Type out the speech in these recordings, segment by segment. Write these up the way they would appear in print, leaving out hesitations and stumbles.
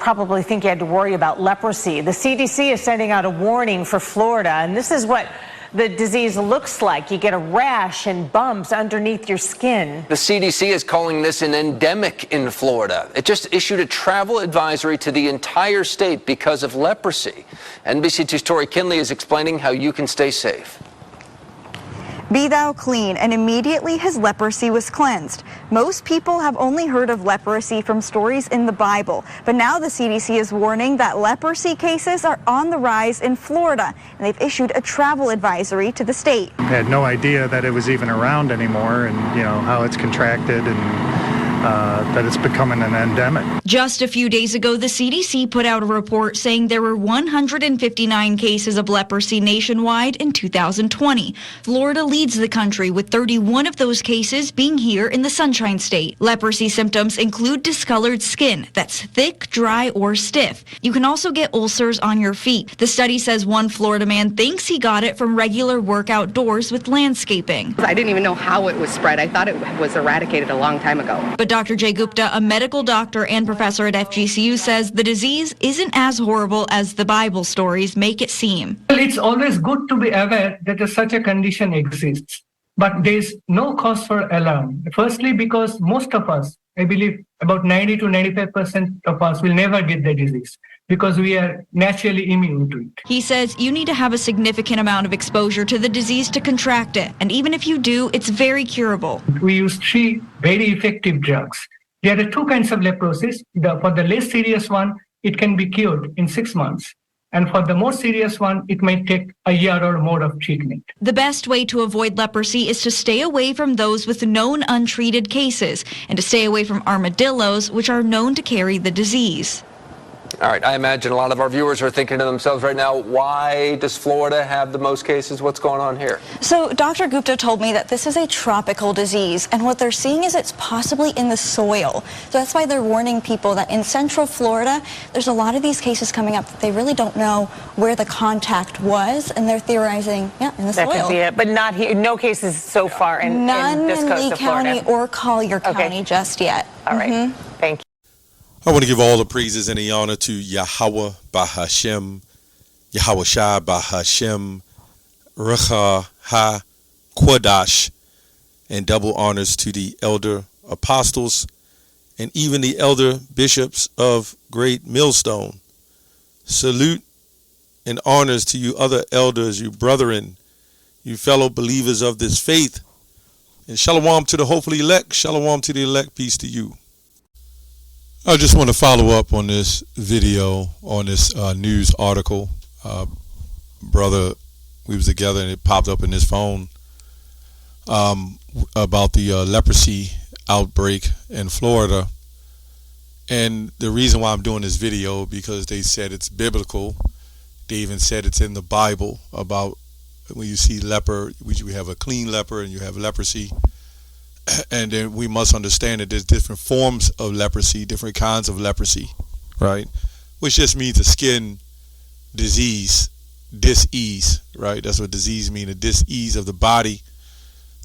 probably think you had to worry about leprosy. The CDC is sending out a warning for Florida, and this is what the disease looks like. You get a rash and bumps underneath your skin. The CDC is calling this an endemic in Florida. It just issued a travel advisory to the entire state because of leprosy. NBC2's Tori Kinley is explaining how you can stay safe. Be thou clean, and immediately his leprosy was cleansed. Most people have only heard of leprosy from stories in the Bible, but now the CDC is warning that leprosy cases are on the rise in Florida, and they've issued a travel advisory to the state. I had no idea that it was even around anymore, and how it's contracted and that it's becoming an endemic. Just a few days ago, the CDC put out a report saying there were 159 cases of leprosy nationwide in 2020. Florida leads the country with 31 of those cases being here in the Sunshine State. Leprosy symptoms include discolored skin that's thick, dry, or stiff. You can also get ulcers on your feet. The study says one Florida man thinks he got it from regular work outdoors with landscaping. I didn't even know how it was spread. I thought it was eradicated a long time ago. But Dr. Jay Gupta, a medical doctor and professor at FGCU, says the disease isn't as horrible as the Bible stories make it seem. Well, it's always good to be aware that such a condition exists, but there's no cause for alarm. Firstly, because most of us, I believe about 90 to 95% of us will never get the disease because we are naturally immune to it. He says you need to have a significant amount of exposure to the disease to contract it, and even if you do, it's very curable. We use 3 very effective drugs. There are 2 kinds of leprosy. For the less serious one, it can be cured in 6 months. And for the more serious one, it might take a year or more of treatment. The best way to avoid leprosy is to stay away from those with known untreated cases and to stay away from armadillos, which are known to carry the disease. All right, I imagine a lot of our viewers are thinking to themselves right now, why does Florida have the most cases? What's going on here? So Dr. Gupta told me that this is a tropical disease, and what they're seeing is it's possibly in the soil. So that's why they're warning people that in Central Florida, there's a lot of these cases coming up that they really don't know where the contact was, and they're theorizing, in the soil. That could be it, but not here. No cases so far in this coast Lee of Florida. County or Collier County just yet. All right. Thank you. I want to give all the praises and the honor to Yahweh Bahashem, Yahweh Shai Bahashem, Recha Ha Kodash, and double honors to the elder apostles and even the elder bishops of Great Millstone. Salute and honors to you other elders, you brethren, you fellow believers of this faith. And shalom to the hopefully elect, shalom to the elect, peace to you. I just want to follow up on this video, on this news article. Brother, we was together and it popped up in his phone about the leprosy outbreak in Florida. And the reason why I'm doing this video, because they said it's biblical. They even said it's in the Bible about when you see leper, we have a clean leper and you have leprosy. And then we must understand that there's different forms of leprosy, different kinds of leprosy, right? Which just means a skin disease, dis-ease, right? That's what disease means, a dis-ease of the body.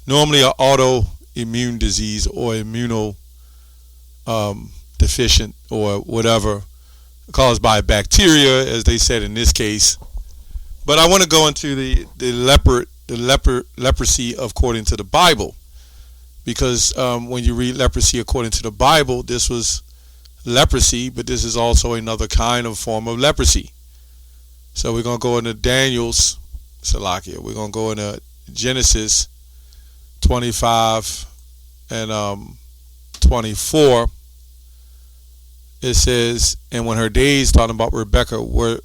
Normally an autoimmune disease or immuno deficient or whatever, caused by bacteria, as they said in this case. But I want to go into the leprosy according to the Bible. Because when you read leprosy according to the Bible, this was leprosy, but this is also another kind of form of leprosy. So we're going to go into Daniel's, Salakia. We're going to go into Genesis 25 and 24. It says, and when her days, talking about Rebecca, were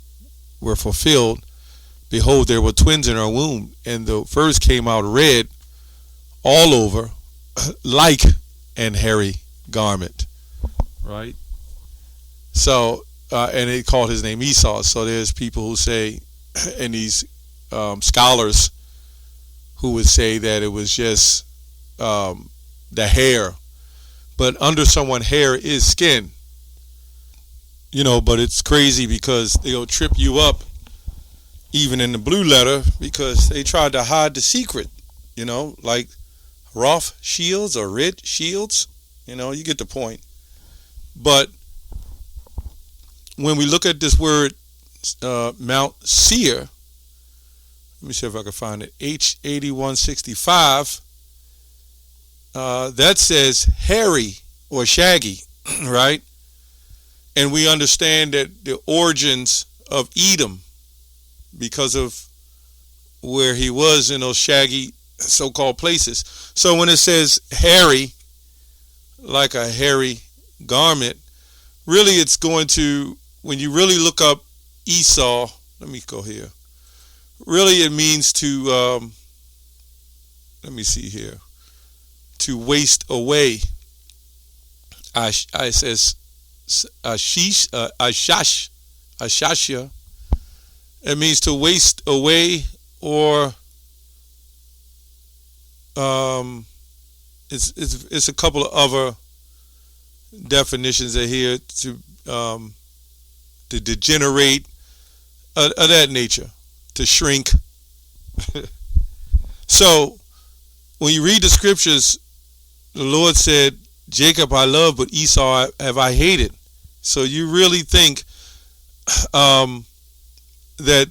fulfilled, behold, there were twins in her womb, and the first came out red all over, like an hairy garment, right? So, and it called his name Esau. So there's people who say, and these scholars who would say that it was just the hair. But under someone's hair is skin. But it's crazy because they'll trip you up even in the blue letter because they tried to hide the secret, like Roth shields or red shields, you get the point. But when we look at this word Mount Seir, let me see if I can find it. H8165. That says hairy or shaggy, right? And we understand that the origins of Edom, because of where he was in those shaggy so-called places. So when it says hairy, like a hairy garment, really it's going to, when you really look up Esau, let me go here. Really it means to, let me see here, to waste away. I says Ashashia. It means to waste away, or it's a couple of other definitions are here, to degenerate, of that nature, to shrink. So when you read the scriptures, the Lord said, Jacob I love, but Esau have I hated. So you really think that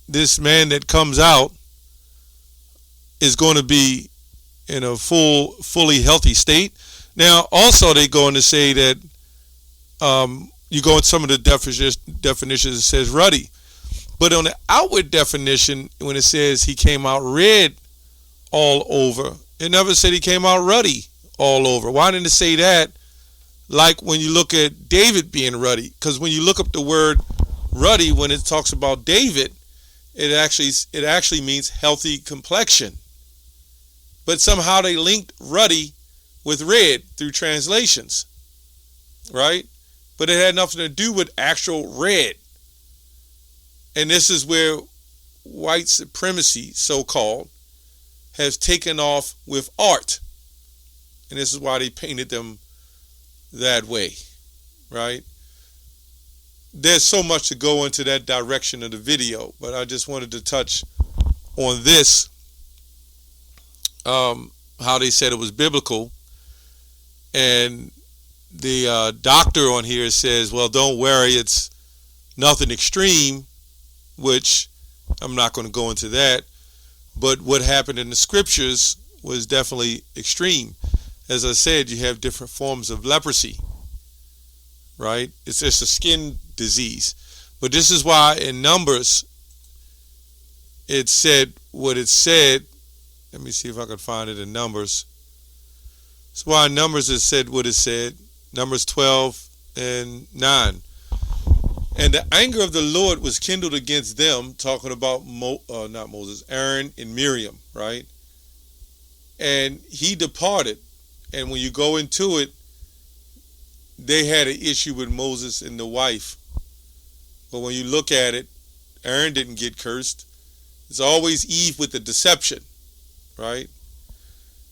this man that comes out is going to be in a fully healthy state. Now, also they're going to say that you go in some of the definitions, it says ruddy. But on the outward definition, when it says he came out red all over, it never said he came out ruddy all over. Why didn't it say that? Like when you look at David being ruddy, because when you look up the word ruddy, when it talks about David, it actually means healthy complexion. But somehow they linked ruddy with red through translations, right? But it had nothing to do with actual red. And this is where white supremacy, so-called, has taken off with art. And this is why they painted them that way, right? There's so much to go into that direction of the video, but I just wanted to touch on this, how they said it was biblical. And the doctor on here says, well, don't worry, it's nothing extreme, which I'm not going to go into that. But what happened in the scriptures was definitely extreme. As I said, you have different forms of leprosy, right? It's just a skin disease. But this is why in Numbers, it said what it said. Let me see if I can find it in Numbers. That's why in Numbers it said what it said. Numbers 12:9. And the anger of the Lord was kindled against them, talking about not Moses, Aaron and Miriam, right? And he departed. And when you go into it, they had an issue with Moses and the wife. But when you look at it, Aaron didn't get cursed. It's always Eve with the deception, right?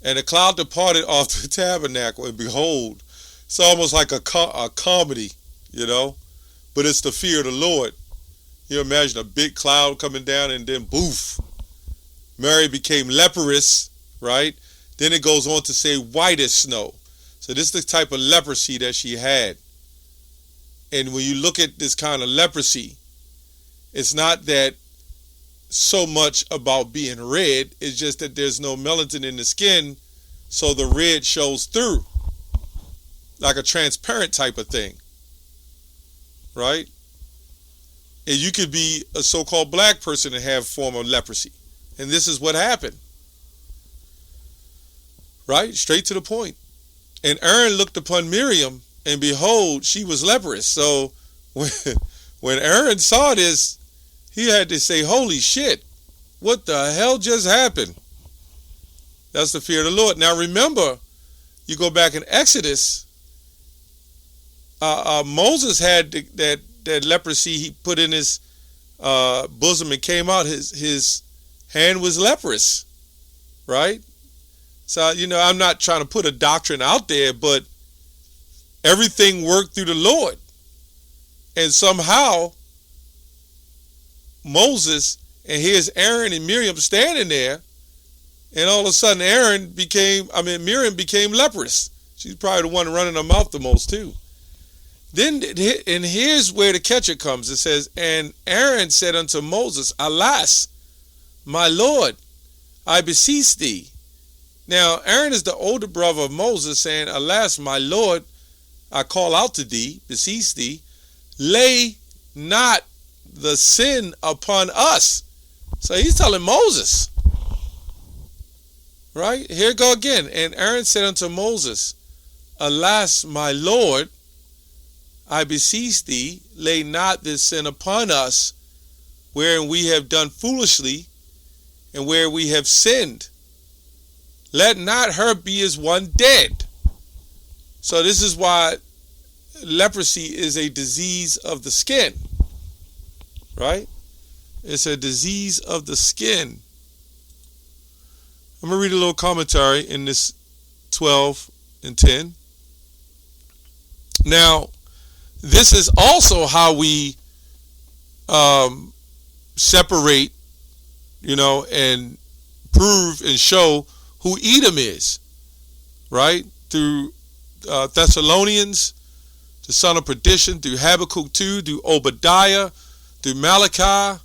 And the cloud departed off the tabernacle, and behold, it's almost like a comedy, you know? But it's the fear of the Lord. You imagine a big cloud coming down, and then boof, Mary became leprous, right? Then it goes on to say white as snow. So this is the type of leprosy that she had. And when you look at this kind of leprosy, it's not that so much about being red. It's just that there's no melanin in the skin, so the red shows through. Like a transparent type of thing. Right? And you could be a so-called black person and have a form of leprosy. And this is what happened. Right? Straight to the point. And Aaron looked upon Miriam, and behold, she was leprous. So when Aaron saw this, he had to say, holy shit, what the hell just happened? That's the fear of the Lord. Now remember, you go back in Exodus, Moses had that leprosy he put in his bosom and came out. His hand was leprous, right? So, you know, I'm not trying to put a doctrine out there, but everything worked through the Lord. And somehow, Moses, and here's Aaron and Miriam standing there, and all of a sudden Miriam became leprous. She's probably the one running her mouth the most too. Then, and here's where the catcher comes. It says, and Aaron said unto Moses, Alas, my Lord, I beseech thee. Now, Aaron is the older brother of Moses, saying, Alas, my Lord, I call out to thee, beseech thee, lay not the sin upon us. So he's telling Moses, right? Here go again. And Aaron said unto Moses, Alas, my Lord, I beseech thee, lay not this sin upon us, wherein we have done foolishly, and where we have sinned. Let not her be as one dead. So this is why leprosy is a disease of the skin, right? It's a disease of the skin. I'm going to read a little commentary in this 12 and 10. Now, this is also how we separate, and prove and show who Edom is, right? Through Thessalonians, the son of perdition, through Habakkuk 2, through Obadiah, through Malachi,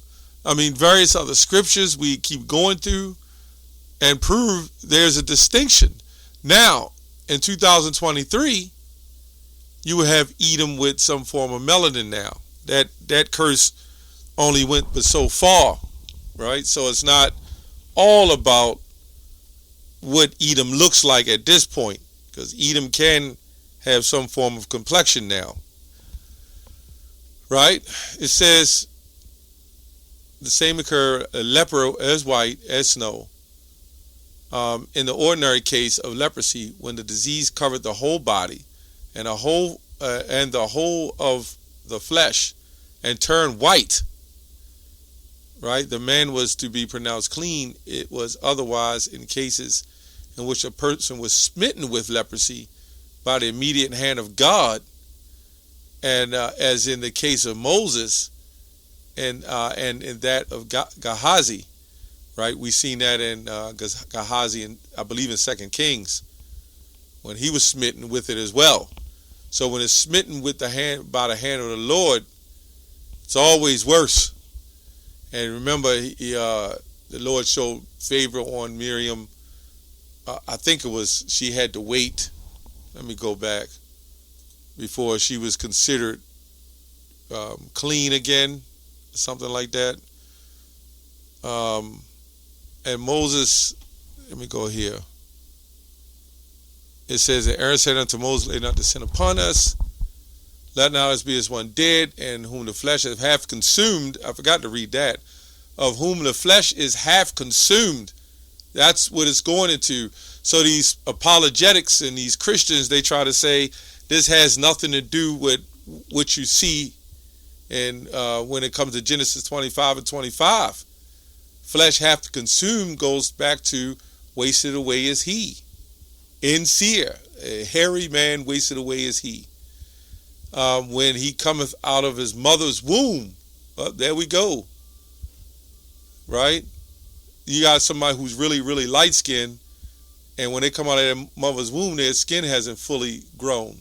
various other scriptures we keep going through and prove there's a distinction. Now, in 2023, you will have Edom with some form of melanin now. That curse only went but so far, right? So it's not all about what Edom looks like at this point, because Edom can have some form of complexion now, right? It says the same occur, a leper as white as snow. In the ordinary case of leprosy, when the disease covered the whole body and the whole of the flesh and turned white, right? The man was to be pronounced clean. It was otherwise in cases in which a person was smitten with leprosy by the immediate hand of God, and as in the case of Moses, and in that of Gehazi, right? We've seen that in Gehazi, and I believe in 2 Kings, when he was smitten with it as well. So when it's smitten with by the hand of the Lord, it's always worse. And remember, the Lord showed favor on Miriam. I think it was she had to wait. Let me go back. Before she was considered clean again, something like that. And Moses, let me go here. It says that Aaron said unto Moses, lay not the sin upon us. Let not us be as one dead, and whom the flesh is half consumed. I forgot to read that. Of whom the flesh is half consumed. That's what it's going into. So these apologetics and these Christians, they try to say this has nothing to do with what you see. And when it comes to Genesis 25 and 25, flesh half consumed goes back to wasted away is he. In seer, a hairy man wasted away is he. When he cometh out of his mother's womb, there we go. Right? You got somebody who's really, really light-skinned, and when they come out of their mother's womb, their skin hasn't fully grown.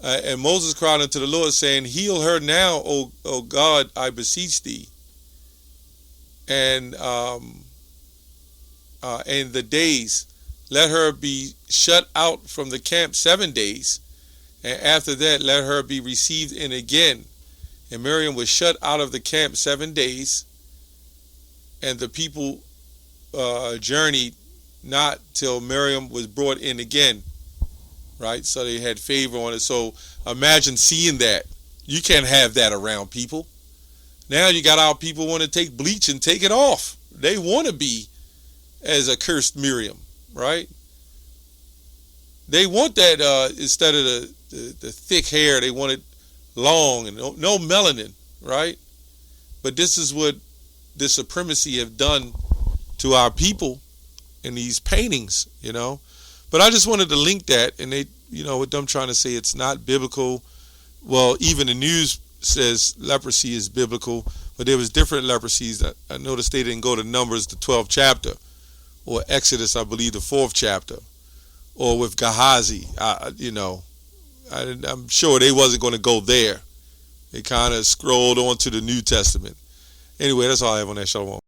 And Moses cried unto the Lord, saying, heal her now, O God, I beseech thee. And the days, let her be shut out from the camp 7 days, and after that let her be received in again. And Miriam was shut out of the camp 7 days, and the people journeyed not till Miriam was brought in again, right? So they had favor on it. So imagine seeing that. You can't have that around people. Now you got our people want to take bleach and take it off. They want to be as a cursed Miriam, right? They want that instead of the thick hair, they want it long and no melanin, right? But this is what the supremacy have done to our people in these paintings, But I just wanted to link that, and they, with them trying to say it's not biblical. Well, even the news says leprosy is biblical, but there was different leprosies. That I noticed they didn't go to Numbers, the 12th chapter, or Exodus, I believe, the 4th chapter, or with Gehazi, I'm sure they wasn't going to go there. They kind of scrolled on to the New Testament. Anyway, that's all I have on that. Shalom.